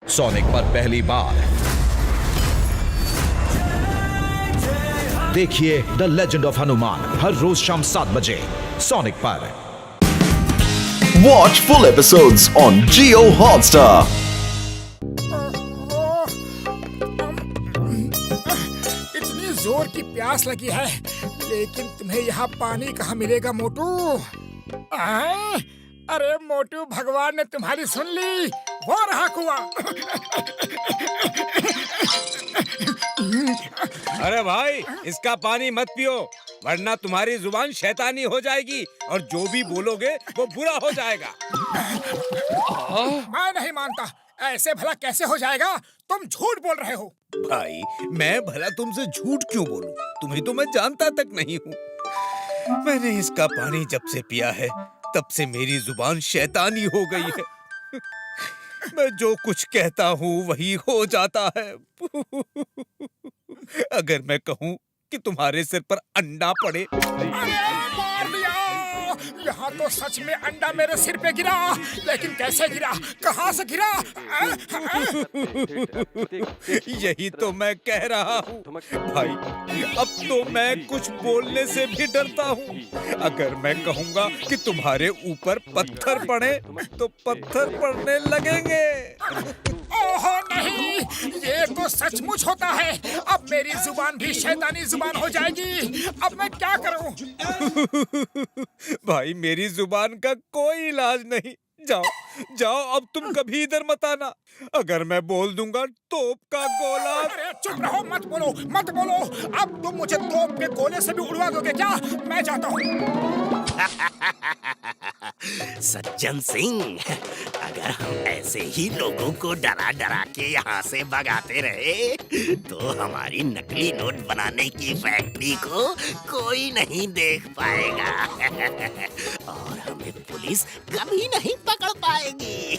Sonic पर पहली बार देखिए द लेजेंड ऑफ हनुमान हर रोज शाम 7 बजे सोनिक पर। Watch full episodes on Jio Hotstar. इतनी जोर की प्यास लगी है, लेकिन तुम्हें यहाँ पानी कहाँ मिलेगा मोटू? अरे मोटू, भगवान ने तुम्हारी सुन ली, वो रहा कुआं। अरे भाई, इसका पानी मत पियो, वरना तुम्हारी जुबान शैतानी हो जाएगी और जो भी बोलोगे वो बुरा हो जाएगा। मैं नहीं मानता, ऐसे भला कैसे हो जाएगा? तुम झूठ बोल रहे हो। भाई, मैं भला तुमसे झूठ क्यों बोलूं? तुम्हें तो मैं जानता तक नहीं हूँ। मैंने इसका पानी जब से पिया है, तब से मेरी जुबान शैतानी हो गई है। मैं जो कुछ कहता हूँ वही हो जाता है। अगर मैं कहूँ कि तुम्हारे सिर पर अंडा पड़े, अरे मार दिया! यहाँ तो सच में अंडा मेरे सिर पे गिरा, लेकिन कैसे गिरा, कहाँ से गिरा? यही तो मैं कह रहा हूँ भाई, अब तो मैं कुछ बोलने से भी डरता हूँ। अगर मैं कहूँगा कि तुम्हारे ऊपर पत्थर पड़े तो पत्थर पड़ने लगेंगे। ओहो नहीं, ये तो सचमुच होता है। अब मेरी जुबान भी शैतानी जुबान हो जाएगी। अब मैं क्या करूं? भाई, मेरी जुबान का कोई इलाज नहीं। जाओ जाओ, अब तुम कभी इधर मत आना। अगर मैं बोल दूंगा तोप का गोला। अरे चुप रहो, मत बोलो मत बोलो। अब तुम मुझे तोप के गोले से भी उड़वा दोगे क्या? मैं जाता हूँ। सज्जन सिंह, अगर हम ऐसे ही लोगों को डरा डरा के यहाँ से भगाते रहे तो हमारी नकली नोट बनाने की फैक्ट्री को कोई नहीं देख पाएगा और हमें पुलिस कभी नहीं पकड़ पाएगी।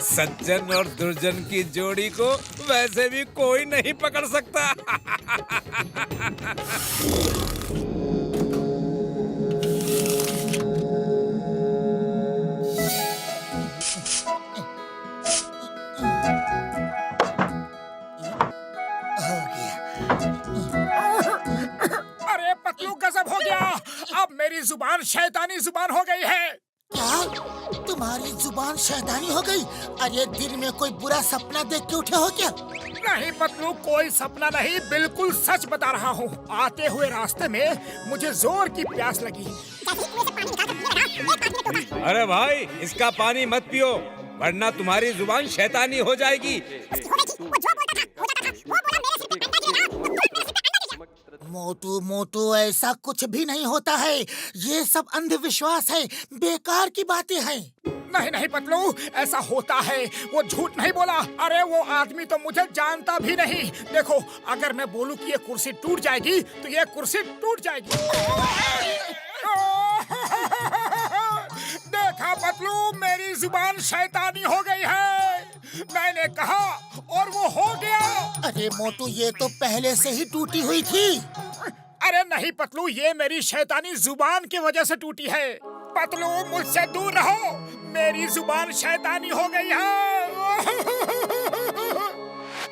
सज्जन और दुर्जन की जोड़ी को वैसे भी कोई नहीं पकड़ सकता। अरे पतलू, गजब हो गया। अब मेरी जुबान शैतानी जुबान हो गई है। क्या तुम्हारी जुबान शैतानी हो गई? अरे दिन में कोई बुरा सपना देख के उठे हो क्या? नहीं पतलू, कोई सपना नहीं, बिल्कुल सच बता रहा हूँ। आते हुए रास्ते में मुझे जोर की प्यास लगी। अरे भाई, इसका पानी मत पियो, वरना तुम्हारी जुबान शैतानी हो जाएगी। मोटू मोटू, ऐसा कुछ भी नहीं होता है। ये सब अंधविश्वास है, बेकार की बातें हैं। नहीं नहीं पतलू, ऐसा होता है, वो झूठ नहीं बोला। अरे वो आदमी तो मुझे जानता भी नहीं। देखो, अगर मैं बोलूं कि ये कुर्सी टूट जाएगी तो ये कुर्सी टूट जाएगी। देखा पतलू, मेरी जुबान शैतानी हो गई है। मैंने कहा और वो हो गया। अरे मोटू, ये तो पहले से ही टूटी हुई थी। अरे नहीं पतलू, ये मेरी शैतानी जुबान की वजह से टूटी है। पतलू, मुझसे दूर रहो, मेरी जुबान शैतानी हो गई है।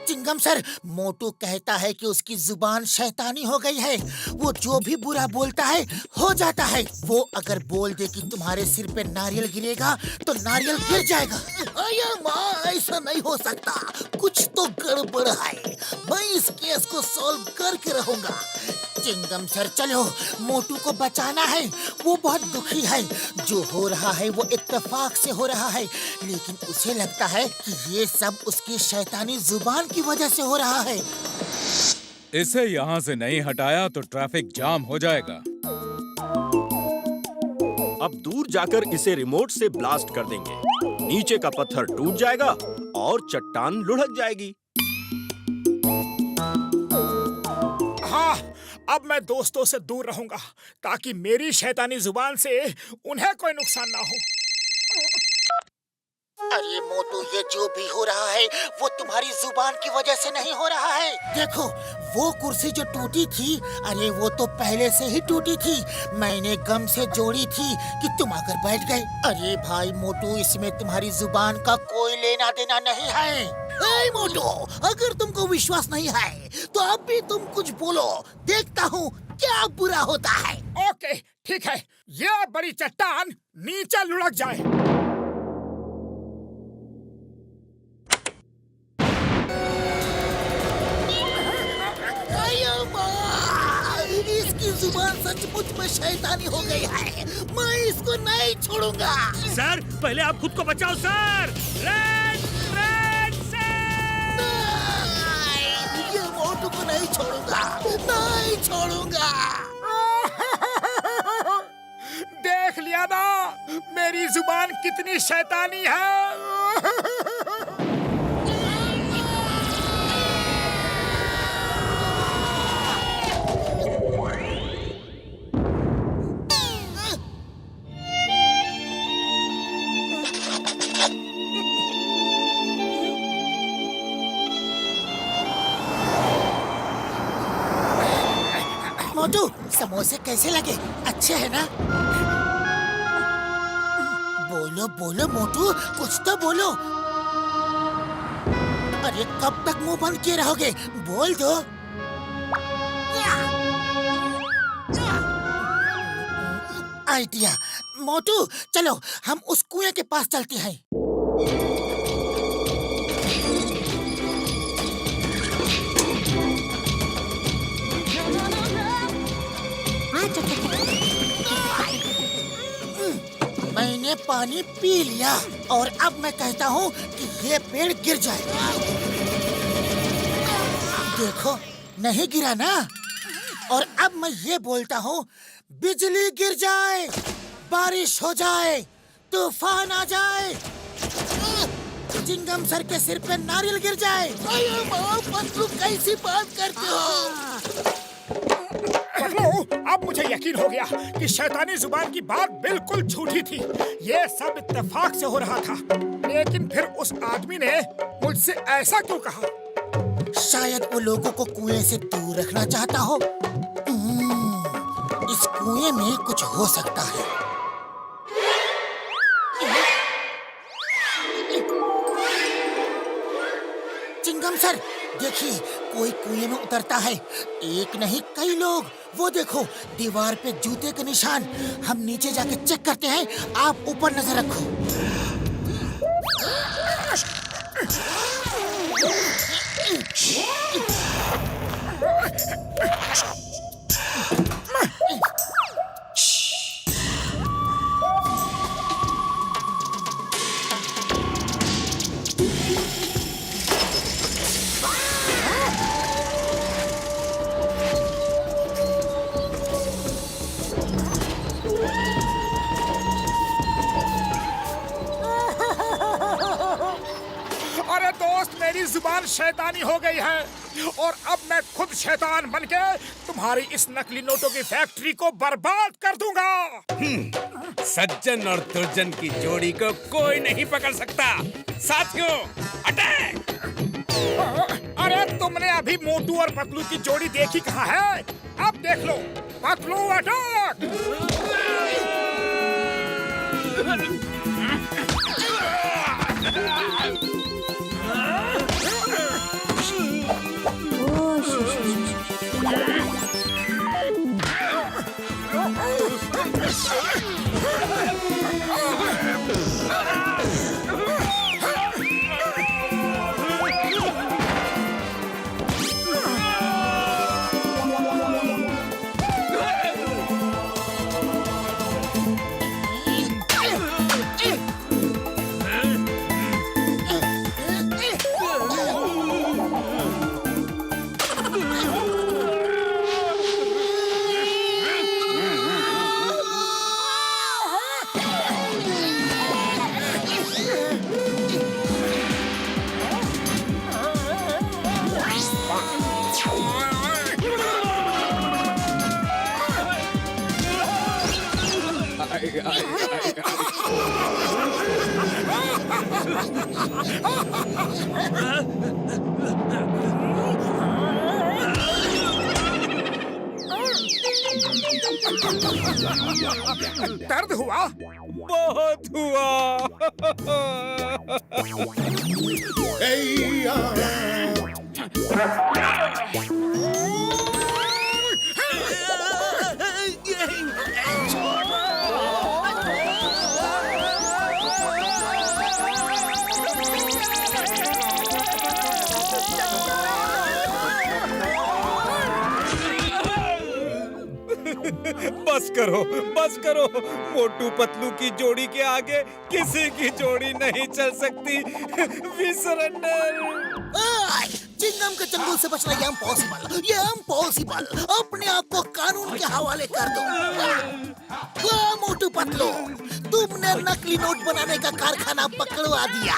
चिंगम सर, मोटू कहता है कि उसकी जुबान शैतानी हो गई है। वो जो भी बुरा बोलता है हो जाता है। वो अगर बोल दे कि तुम्हारे सिर पे नारियल गिरेगा तो नारियल गिर जाएगा। अरे माँ, ऐसा नहीं हो सकता, कुछ तो गड़बड़ है। मैं इस केस को सॉल्व करके रहूंगा। चिंगम सर, चलो, मोटू को बचाना है। वो बहुत दुखी है। जो हो रहा है वो इत्तेफाक से हो रहा है, लेकिन उसे लगता है कि ये सब उसकी शैतानी जुबान की वजह से हो रहा है। इसे यहाँ से नहीं हटाया तो ट्रैफिक जाम हो जाएगा। अब दूर जाकर इसे रिमोट से ब्लास्ट कर देंगे। नीचे का पत्थर टूट जाएगा और चट्टान लुढ़क जाएगी। हाँ, अब मैं दोस्तों से दूर रहूंगा ताकि मेरी शैतानी जुबान से उन्हें कोई नुकसान ना हो। अरे मोटू, ये जो भी हो रहा है वो तुम्हारी जुबान की वजह से नहीं हो रहा है। देखो वो कुर्सी जो टूटी थी, अरे वो तो पहले से ही टूटी थी। मैंने गम से जोड़ी थी कि तुम आकर बैठ गए। अरे भाई मोटू, इसमें तुम्हारी जुबान का कोई लेना देना नहीं है। ए मोटू, अगर तुमको विश्वास नहीं है तो अब भी तुम कुछ बोलो, देखता हूँ क्या बुरा होता है। ओके ठीक है, ये बड़ी चट्टान नीचे लुढ़क जाए। इसकी जुबान सचमुच में शैतानी हो गई है। मैं इसको नहीं छोड़ूंगा। सर पहले आप खुद को बचाओ सर। नहीं, ये मोटू को नहीं छोड़ूंगा, नहीं छोड़ूंगा। देख लिया ना मेरी जुबान कितनी शैतानी है। मोटू, समोसे कैसे लगे? अच्छे हैं ना? बोलो बोलो मोटू, कुछ तो बोलो। अरे कब तक मुंह बंद किए रहोगे? बोल दो। आइडिया। मोटू चलो हम उस कुएं के पास चलते हैं। मैंने पानी पी लिया और अब मैं कहता हूँ कि ये पेड़ गिर जाए। देखो नहीं गिरा ना। और अब मैं ये बोलता हूँ, बिजली गिर जाए, बारिश हो जाए, तूफान आ जाए, चिंगम सर के सिर पे नारियल गिर जाए। पतलू कैसी बात करते हो? पतलू, अब मुझे यकीन हो गया कि शैतानी जुबान की बात बिल्कुल झूठी थी। ये सब इत्तेफाक से हो रहा था। लेकिन फिर उस आदमी ने मुझसे ऐसा क्यों कहा? शायद वो लोगों को कुएं से दूर रखना चाहता हो। इस कुएं में कुछ हो सकता है। चिंगम सर देखिए, कोई कुएं में उतरता है। एक नहीं कई लोग। वो देखो दीवार पे जूते के निशान। हम नीचे जाके चेक करते हैं, आप ऊपर नजर रखो। अरे दोस्त, मेरी जुबान शैतानी हो गई है और अब मैं खुद शैतान बनके तुम्हारी इस नकली नोटों की फैक्ट्री को बर्बाद कर दूंगा। सज्जन और दुर्जन की जोड़ी को कोई नहीं पकड़ सकता। साथियों अटैक! अरे तुमने अभी मोटू और पतलू की जोड़ी देखी कहाँ है? अब देख लो, पतलू अटैक! दर्द हुआ? बहुत हुआ। बस करो। मोटू पतलू की जोड़ी के आगे किसी की जोड़ी नहीं चल सकती। We surrender. चिंगम के चंगुल से बचना ये इम्पॉसिबल। अपने आप को कानून के हवाले कर दो। वाह मोटू पतलू, तुमने नकली नोट बनाने का कारखाना पकड़वा दिया।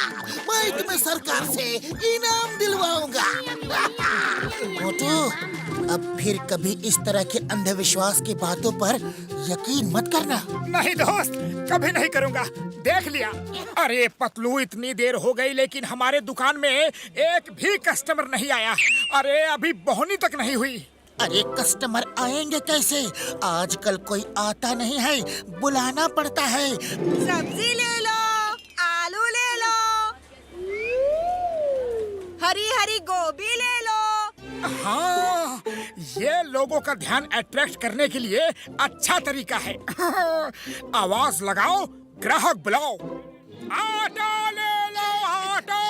मैं तुम्हें सरकार से इनाम दिलवाऊंगा। मोटू, अब फिर कभी इस तरह के अंधविश्वास की बातों पर यकीन मत करना। नहीं दोस्त, कभी नहीं करूंगा। देख लिया। अरे पतलू, इतनी देर हो गई लेकिन हमारे दुकान में एक भी कस्टमर नहीं आया। अरे अभी बोहनी तक नहीं हुई। अरे कस्टमर आएंगे कैसे? आजकल कोई आता नहीं है, बुलाना पड़ता है। सब्जी ले लो, आलू ले लो, हरी हरी गोभी ले लो। हाँ, ये लोगों का ध्यान अट्रैक्ट करने के लिए अच्छा तरीका है। आवाज लगाओ, ग्राहक बुलाओ। आटा ले लो, आटा।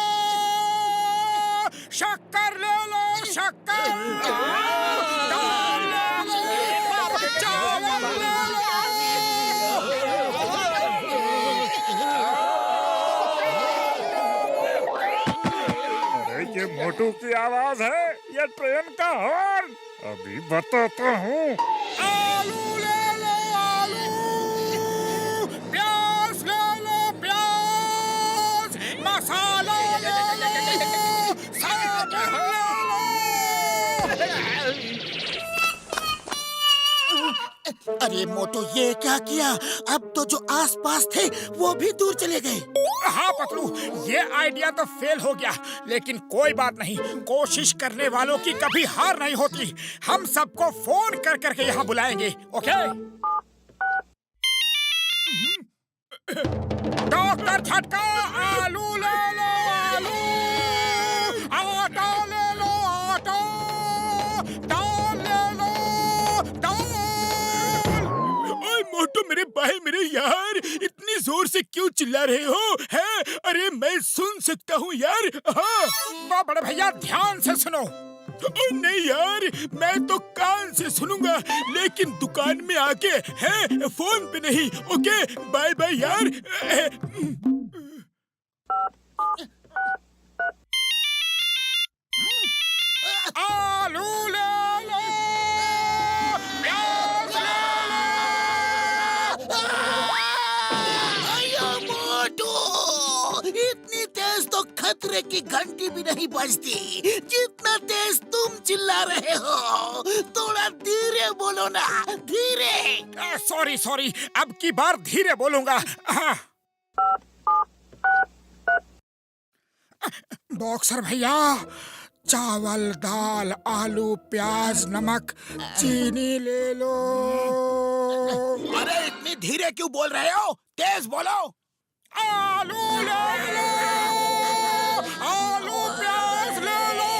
शक्कर ले लो, शक्कर। दाल ले लो, चावल ले लो। अरे ये मोटू की आवाज है या ट्रेन का हॉर्न? अभी बताता हूँ। आलू ले लो, आलू। प्याज ले लो, प्याज। मसाला ले लो, साबुन ले लो। अरे मोटू, ये क्या किया? अब तो जो आसपास थे वो भी दूर चले गए। हाँ पतलू, ये आइडिया तो फेल हो गया, लेकिन कोई बात नहीं। कोशिश करने वालों की कभी हार नहीं होती। हम सबको फोन कर करके यहाँ बुलाएंगे। ओके? डॉक्टर झटका, आलू ले लो, आलू। आटा ले लो, आटा। दाल ले लो, दाल। ओए मोटू, मेरे भाई, मेरे यार, इतनी जोर से क्यों चिल्ला रहे हो? है? अरे मैं सुन सकता हूँ यार। हाँ बड़े भैया, ध्यान से सुनो। नहीं यार, मैं तो कान से सुनूंगा, लेकिन दुकान में आके है, फोन पे नहीं। ओके, बाय बाय यार। आलू ले लो, प्याज ले लो। अयो मोटू, इतनी तेज तो खतरे की घंटी भी नहीं बजती जितना तेज तुम चिल्ला रहे हो। थोड़ा धीरे बोलो ना, धीरे। सॉरी, अब की बार धीरे बोलूंगा। बॉक्सर भैया, चावल, दाल, आलू, प्याज, नमक, चीनी ले लो। अरे इतनी धीरे क्यों बोल रहे हो? तेज बोलो। आलू ले लो, आलू। प्याज ले लो,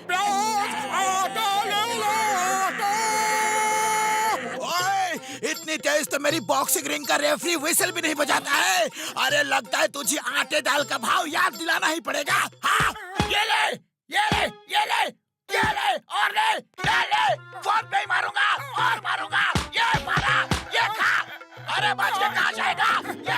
प्याज। आटा ले लो, आटा। ओए, इतनी तेज तो मेरी बॉक्सिंग रिंग का रेफरी व्हिसल भी नहीं बजाता है। अरे लगता है तुझे आटे दाल का भाव याद दिलाना ही पड़ेगा। हाँ, ये ले, ये ले, ये ले, ये ले, और ले, ये ले। फोन पे ही मारूंगा और मारूंगा। ये मारा, ये खा। अरे बच के कहाँ जाएगा? ये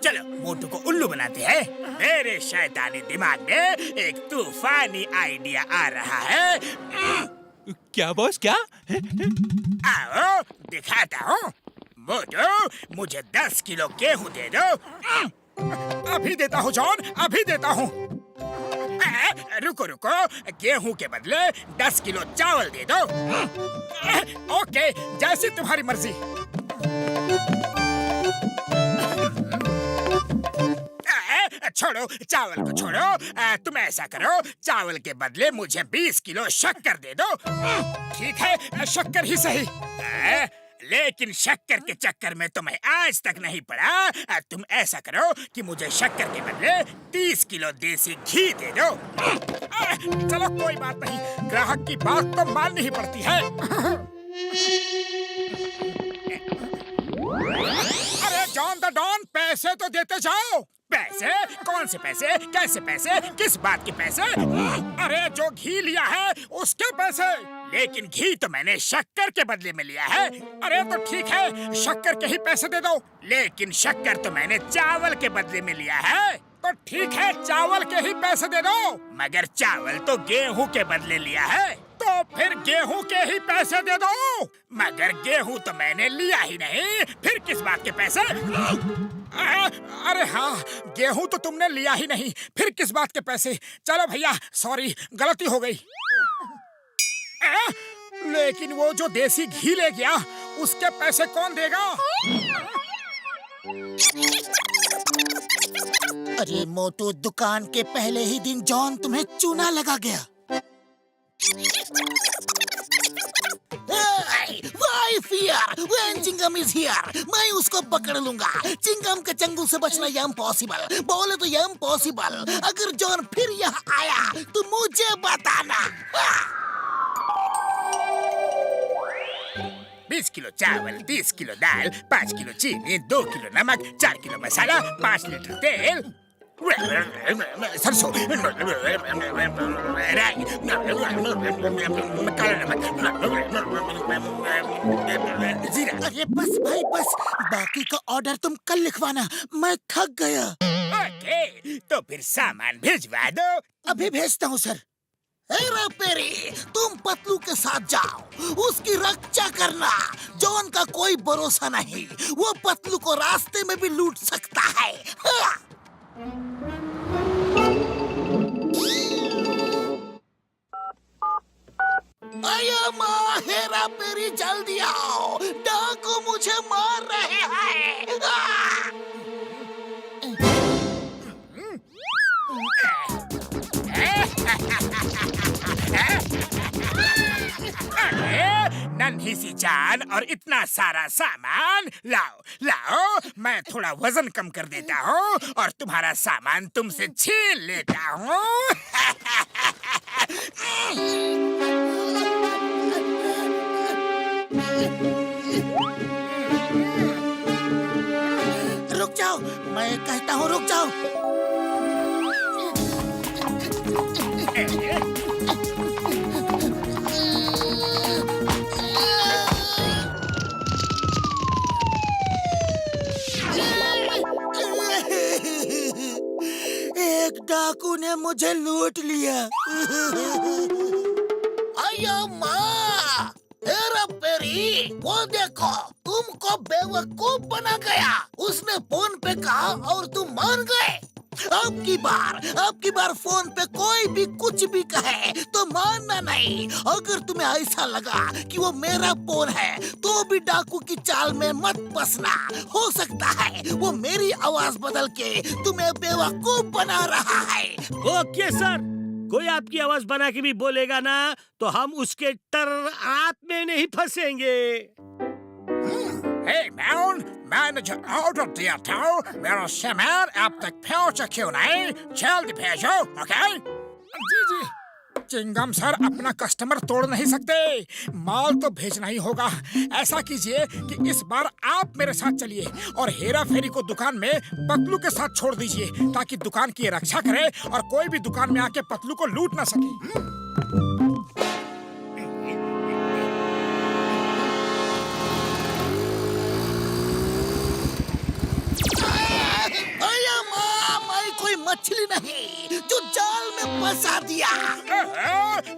चलो मोटू को उल्लू बनाते हैं। मेरे शैतानी दिमाग में एक तूफानी आइडिया आ रहा है। क्या बॉस, क्या? आओ दिखाता हूँ। मोटू, मुझे 10 किलो गेहूं दे दो। अभी देता हूँ जॉन, अभी देता हूँ। रुको रुको, गेहूं के बदले 10 किलो चावल दे दो। ओके, जैसी तुम्हारी मर्जी। छोड़ो चावल को छोड़ो, तुम ऐसा करो, चावल के बदले मुझे 20 किलो शक्कर दे दो। ठीक है, शक्कर ही सही। लेकिन शक्कर के चक्कर में तो मैं आज तक नहीं पड़ा। तुम ऐसा करो कि मुझे शक्कर के बदले 30 किलो देसी घी दे दो। चलो कोई बात नहीं, ग्राहक की बात तो माननी ही पड़ती है। अरे जॉन द डॉन, पैसे तो देते जाओ। पैसे? कौन से पैसे? कैसे पैसे? किस बात के पैसे? अरे जो घी लिया है उसके पैसे। लेकिन घी तो मैंने शक्कर के बदले में लिया है। अरे तो ठीक है, शक्कर के ही पैसे दे दो। लेकिन शक्कर तो मैंने चावल के बदले में लिया है। तो ठीक है, चावल के ही पैसे दे दो। मगर चावल तो गेहूं के बदले लिया है, तो फिर गेहूं के ही पैसे दे दो। मगर गेहूं तो मैंने लिया ही नहीं, फिर किस बात के पैसे? अरे हाँ, गेहूं तो तुमने लिया ही नहीं, फिर किस बात के पैसे? चलो भैया, सॉरी, गलती हो गई। लेकिन वो जो देसी घी ले गया, उसके पैसे कौन देगा? अरे मोटू, दुकान के पहले ही दिन जॉन तुम्हें चूना लगा गया। Why fear when Chingam is here? मैं उसको पकड़ लूंगा। चिंगम के चंगुल से बचना इम्पॉसिबल। बोले तो इम्पॉसिबल। अगर जॉन फिर यहाँ आया तो मुझे बताना। 20 किलो चावल, 30 किलो दाल, 5 किलो चीनी, 2 किलो नमक, 4 किलो मसाला, 5 लीटर तेल, सरसों, राई, काला नमक, जीरा। अरे बस भाई बस, बाकी का ऑर्डर तुम कल लिखवाना, मैं थक गया। ओके, तो फिर सामान भिजवा दो। अभी भेजता हूँ सर। हेरा पेरी, तुम पतलू के साथ जाओ, उसकी रक्षा करना। जॉन का कोई भरोसा नहीं, वो पतलू को रास्ते में भी लूट सकता है। आया माँ, हेरा पेरी जल्दी आओ, डाकू मुझे मार रहे हैं। नन्ही सी जान और इतना सारा सामान। लाओ लाओ, मैं थोड़ा वजन कम कर देता हूँ और तुम्हारा सामान तुमसे छीन लेता हूँ। रुक जाओ, मैं कहता हूँ रुक जाओ। एक डाकू ने मुझे लूट लिया। आया माँ, हेरा पेरी, वो देखो, तुमको बेवकूफ बना गया। उसने फोन पे कहा और तुम मान गए। अब की बार फोन पे कोई भी कुछ भी कहे तो मानना नहीं। अगर तुम्हें ऐसा लगा कि वो मेरा फोन है तो भी डाकू की चाल में मत फंसना। हो सकता है वो मेरी आवाज बदल के तुम्हें बेवकूफ बना रहा है। ओके सर, कोई आपकी आवाज बना के भी बोलेगा ना तो हम उसके टर्रात में नहीं फंसेंगे। हे मैन, मैंने जो ऑर्डर दिया था, मेरा सामान अब तक पहुंचा क्यों नहीं? जल्दी भेजो, ओके? जी जी। चिंगम सर, अपना कस्टमर तोड़ नहीं सकते, माल तो भेजना ही होगा। ऐसा कीजिए कि इस बार आप मेरे साथ चलिए और हेरा फेरी को दुकान में पतलू के साथ छोड़ दीजिए, ताकि दुकान की रक्षा करे और कोई भी दुकान में आके पतलू को लूट ना सके। कोई मछली नहीं जो जाल में फंसा दिया।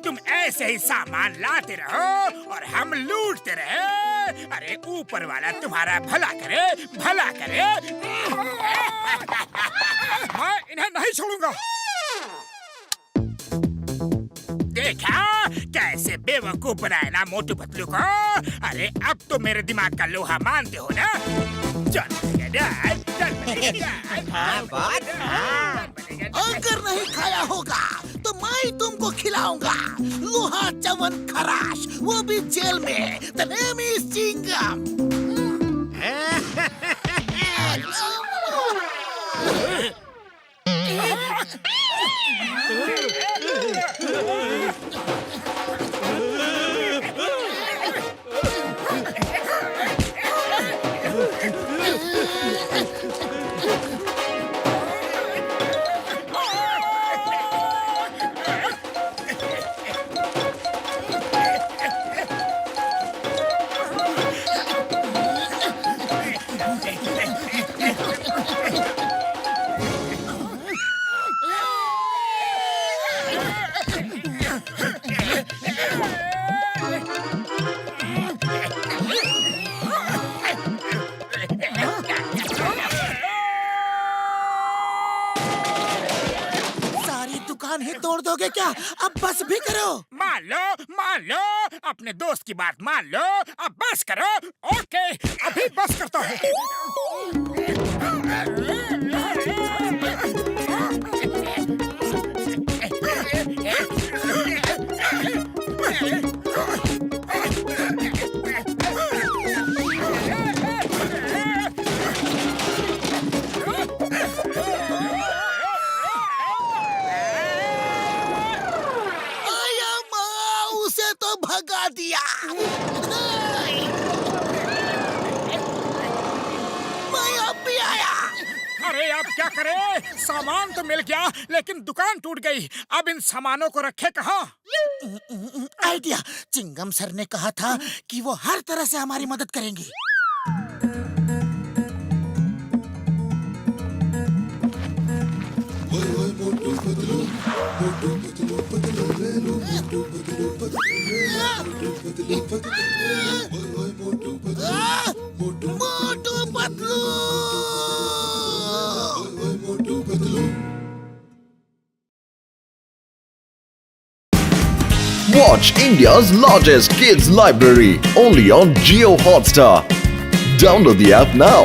तुम ऐसे ही सामान लाते रहो और हम लूटते रहे। अरे ऊपर वाला तुम्हारा भला करे, भला करे। मैं इन्हें नहीं छोड़ूंगा। देखा कैसे बेवकूफ बनाया ना मोटू पतलू को। अरे अब तो मेरे दिमाग का लोहा मानते हो ना। चल अगर नहीं खाया होगा तो मैं तुमको खिलाऊंगा लोहा चवन खराश, वो भी जेल में। The name is Chingam. सारी दुकान ही तोड़ दोगे क्या? अब बस भी करो। मान लो अपने दोस्त की बात मान लो। अब बस करो। ओके अभी बस करता हूँ। आया माँ, उसे तो भगा दिया। मैं अब भी आया। अरे अब क्या करे? सामान तो मिल गया लेकिन दुकान टूट गई। अब इन सामानों को रखे कहाँ? आइडिया। चिंगम सर ने कहा था कि वो हर तरह से हमारी मदद करेंगे। Motu Patlu. Watch India's largest kids library only on Jio Hotstar. Download the app now.